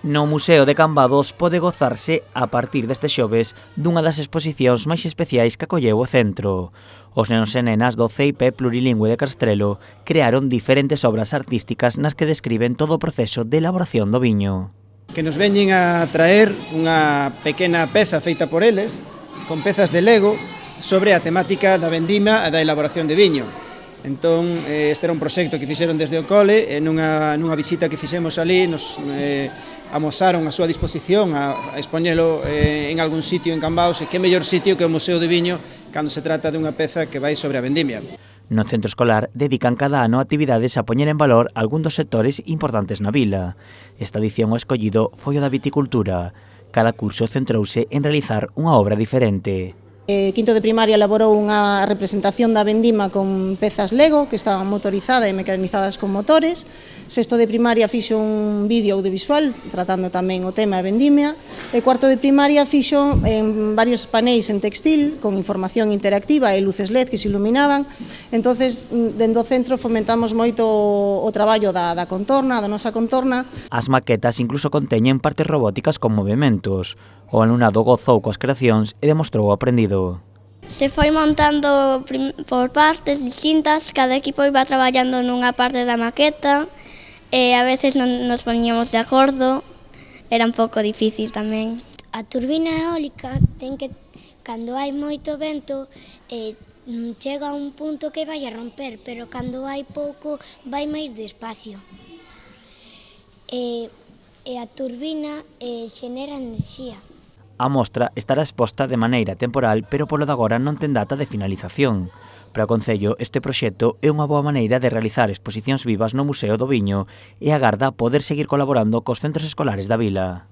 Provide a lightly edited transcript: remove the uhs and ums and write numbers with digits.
No Museo de Cambados pode gozarse a partir deste xoves dunha das exposicións máis especiais que acolleu o centro. Os nenos e nenas do CIP Plurilingüe de Castrelo crearon diferentes obras artísticas nas que describen todo o proceso de elaboración do viño. Que nos veñen a traer unha pequena peza feita por eles, con pezas de Lego, sobre a temática da vendima e da elaboración de viño. Entón, este era un proxecto que fixeron desde o cole, e nunha visita que fixemos ali, nos amosaron a súa disposición a expoñelo en algún sitio en Cambados, e que mellor sitio que o Museo de Viño cando se trata dunha peza que vai sobre a vendimia. No centro escolar dedican cada ano actividades a poñer en valor algún dos sectores importantes na vila. Esta edición o escollido foi o da viticultura. Cada curso centrouse en realizar unha obra diferente. Quinto de primaria elaborou unha representación da vendima con pezas Lego que estaban motorizadas e mecanizadas con motores. Sexto de primaria fixo un vídeo audiovisual tratando tamén o tema de vendimia. E cuarto de primaria fixo en varios paneis en textil con información interactiva e luces LED que se iluminaban. Entonces, dentro do centro fomentamos moito o traballo da contorna, da nosa contorna. As maquetas incluso conteñen partes robóticas con movimentos. O alumnado gozou coas creacións e demostrou o aprendido. Se foi montando por partes distintas, cada equipo iba traballando nunha parte da maqueta e a veces non nos poñíamos de acordo, era un pouco difícil tamén. A turbina eólica ten que, cando hai moito vento, chega a un punto que vai a romper, pero cando hai pouco vai máis despacio. E a turbina xenera enerxía. A mostra estará exposta de maneira temporal, pero polo de agora non ten data de finalización. Para o Concello, este proxecto é unha boa maneira de realizar exposicións vivas no Museo do Viño e agarda poder seguir colaborando cos centros escolares da vila.